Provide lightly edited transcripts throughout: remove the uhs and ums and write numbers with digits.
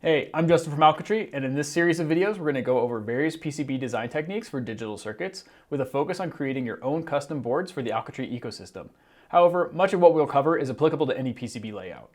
Hey, I'm Justin from Alchitry, and in this series of videos, we're going to go over various PCB design techniques for digital circuits with a focus on creating your own custom boards for the Alchitry ecosystem. However, much of what we'll cover is applicable to any PCB layout.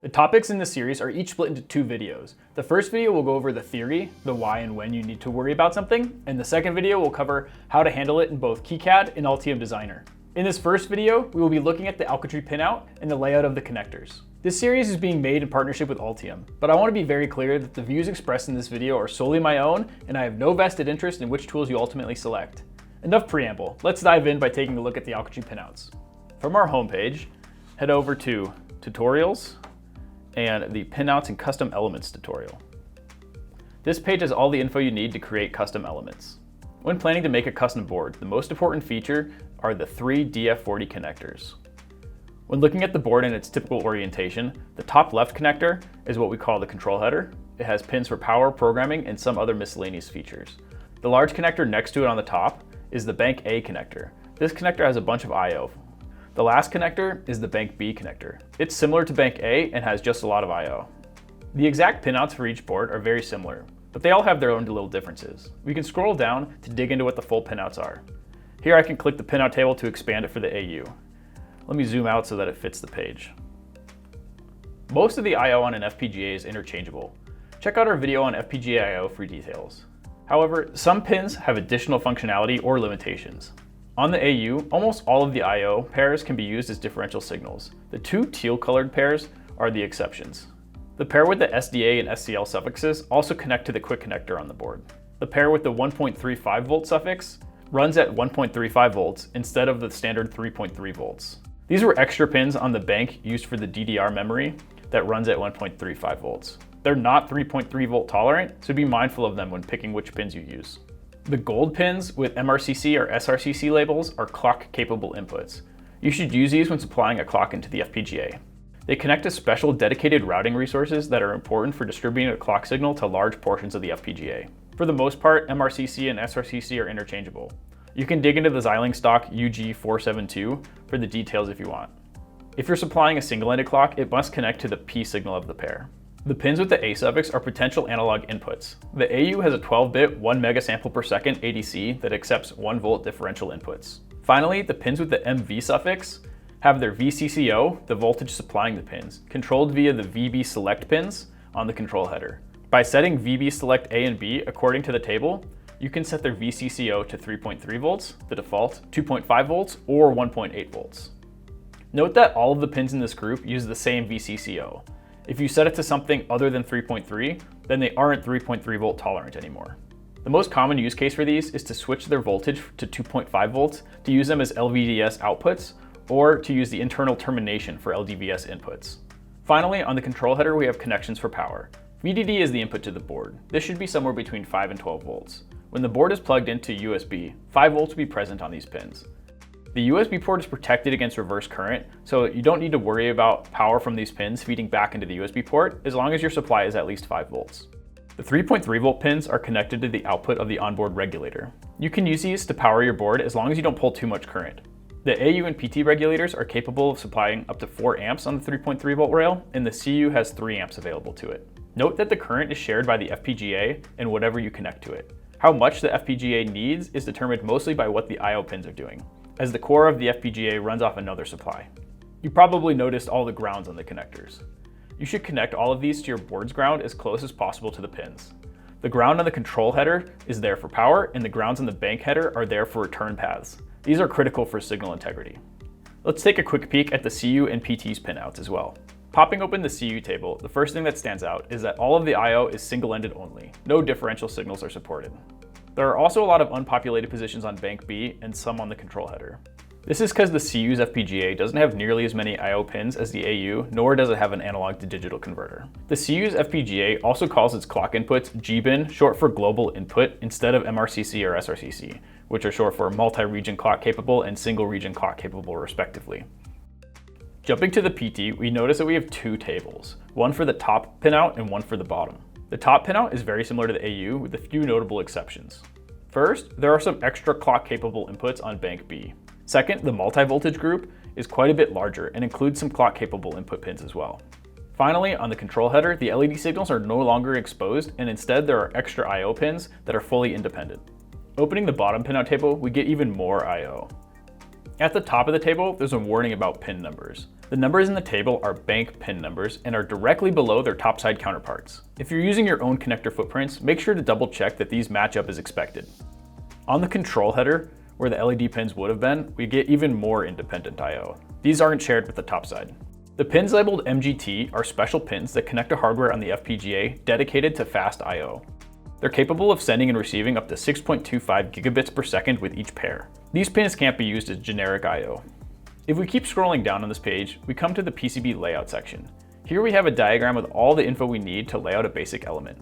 The topics in this series are each split into two videos. The first video will go over the theory, the why and when you need to worry about something, and the second video will cover how to handle it in both KiCad and Altium Designer. In this first video, we will be looking at the Alchitry pinout and the layout of the connectors. This series is being made in partnership with Altium, but I want to be very clear that the views expressed in this video are solely my own, and I have no vested interest in which tools you ultimately select. Enough preamble, let's dive in by taking a look at the Alchitry pinouts. From our homepage, head over to Tutorials and the Pinouts and Custom Elements tutorial. This page has all the info you need to create custom elements. When planning to make a custom board, the most important feature are the three DF40 connectors. When looking at the board in its typical orientation, the top left connector is what we call the control header. It has pins for power, programming, and some other miscellaneous features. The large connector next to it on the top is the Bank A connector. This connector has a bunch of I/O. The last connector is the Bank B connector. It's similar to Bank A and has just a lot of I/O. The exact pinouts for each board are very similar, but they all have their own little differences. We can scroll down to dig into what the full pinouts are. Here I can click the pinout table to expand it for the AU. Let me zoom out so that it fits the page. Most of the I/O on an FPGA is interchangeable. Check out our video on FPGA I/O for details. However, some pins have additional functionality or limitations. On the AU, almost all of the I/O pairs can be used as differential signals. The two teal-colored pairs are the exceptions. The pair with the SDA and SCL suffixes also connect to the quick connector on the board. The pair with the 1.35 volt suffix runs at 1.35 volts instead of the standard 3.3 volts. These were extra pins on the bank used for the DDR memory that runs at 1.35 volts. They're not 3.3 volt tolerant, so be mindful of them when picking which pins you use. The gold pins with MRCC or SRCC labels are clock capable inputs. You should use these when supplying a clock into the FPGA. They connect to special dedicated routing resources that are important for distributing a clock signal to large portions of the FPGA. For the most part, MRCC and SRCC are interchangeable. You can dig into the Xilinx stock UG472 for the details if you want. If you're supplying a single-ended clock, it must connect to the P signal of the pair. The pins with the A suffix are potential analog inputs. The AU has a 12-bit 1 megasample per second ADC that accepts 1 volt differential inputs. Finally, the pins with the MV suffix have their VCCO, the voltage supplying the pins, controlled via the VB select pins on the control header. By setting VB select A and B according to the table, you can set their VCCO to 3.3 volts, the default, 2.5 volts, or 1.8 volts. Note that all of the pins in this group use the same VCCO. If you set it to something other than 3.3, then they aren't 3.3 volt tolerant anymore. The most common use case for these is to switch their voltage to 2.5 volts to use them as LVDS outputs, or to use the internal termination for LDVS inputs. Finally, on the control header, we have connections for power. VDD is the input to the board. This should be somewhere between 5 and 12 volts. When the board is plugged into USB, 5 volts will be present on these pins. The USB port is protected against reverse current, so you don't need to worry about power from these pins feeding back into the USB port as long as your supply is at least 5 volts. The 3.3 volt pins are connected to the output of the onboard regulator. You can use these to power your board as long as you don't pull too much current. The AU and PT regulators are capable of supplying up to 4 amps on the 3.3 volt rail, and the CU has 3 amps available to it. Note that the current is shared by the FPGA and whatever you connect to it. How much the FPGA needs is determined mostly by what the I/O pins are doing, as the core of the FPGA runs off another supply. You probably noticed all the grounds on the connectors. You should connect all of these to your board's ground as close as possible to the pins. The ground on the control header is there for power, and the grounds on the bank header are there for return paths. These are critical for signal integrity. Let's take a quick peek at the CU and PT's pinouts as well. Popping open the CU table, the first thing that stands out is that all of the I/O is single-ended only. No differential signals are supported. There are also a lot of unpopulated positions on Bank B and some on the control header. This is because the CU's FPGA doesn't have nearly as many I/O pins as the AU, nor does it have an analog to digital converter. The CU's FPGA also calls its clock inputs GBIN, short for global input, instead of MRCC or SRCC, which are short for multi-region clock capable and single region clock capable respectively. Jumping to the PT, we notice that we have two tables, one for the top pinout and one for the bottom. The top pinout is very similar to the AU with a few notable exceptions. First, there are some extra clock capable inputs on Bank B. Second, the multi-voltage group is quite a bit larger and includes some clock-capable input pins as well. Finally, on the control header, the LED signals are no longer exposed, and instead there are extra I/O pins that are fully independent. Opening the bottom pinout table, we get even more I/O. At the top of the table, there's a warning about pin numbers. The numbers in the table are bank pin numbers and are directly below their topside counterparts. If you're using your own connector footprints, make sure to double check that these match up as expected. On the control header, where the LED pins would have been, we get even more independent I/O. These aren't shared with the topside. The pins labeled MGT are special pins that connect to hardware on the FPGA dedicated to fast I/O. They're capable of sending and receiving up to 6.25 gigabits per second with each pair. These pins can't be used as generic I/O. If we keep scrolling down on this page, we come to the PCB Layout section. Here we have a diagram with all the info we need to lay out a basic element.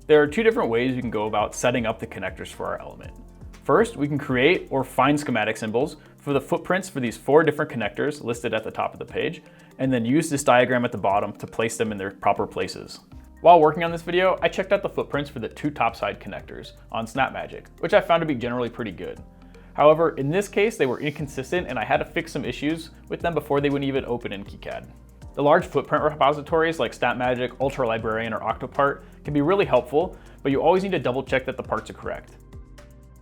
There are two different ways we can go about setting up the connectors for our element. First, we can create or find schematic symbols for the footprints for these 4 different connectors listed at the top of the page, and then use this diagram at the bottom to place them in their proper places. While working on this video, I checked out the footprints for the 2 topside connectors on SnapMagic, which I found to be generally pretty good. However, in this case, they were inconsistent and I had to fix some issues with them before they would even open in KiCad. The large footprint repositories like SnapMagic, Alchitry Librarian, or Octopart can be really helpful, but you always need to double check that the parts are correct.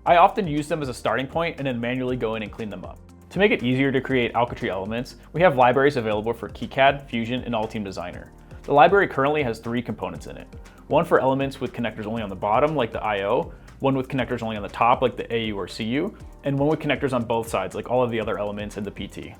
I often use them as a starting point and then manually go in and clean them up. To make it easier to create Alchitry elements, we have libraries available for KiCad, Fusion, and Altium Designer. The library currently has 3 components in it. One for elements with connectors only on the bottom, like the I/O, one with connectors only on the top, like the AU or CU, and one with connectors on both sides, like all of the other elements in the PT.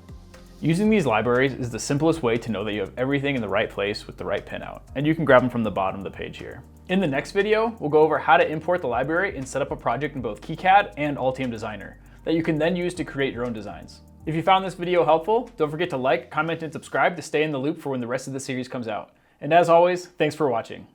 Using these libraries is the simplest way to know that you have everything in the right place with the right pinout, and you can grab them from the bottom of the page here. In the next video, we'll go over how to import the library and set up a project in both KiCad and Altium Designer that you can then use to create your own designs. If you found this video helpful, don't forget to like, comment, and subscribe to stay in the loop for when the rest of the series comes out. And as always, thanks for watching.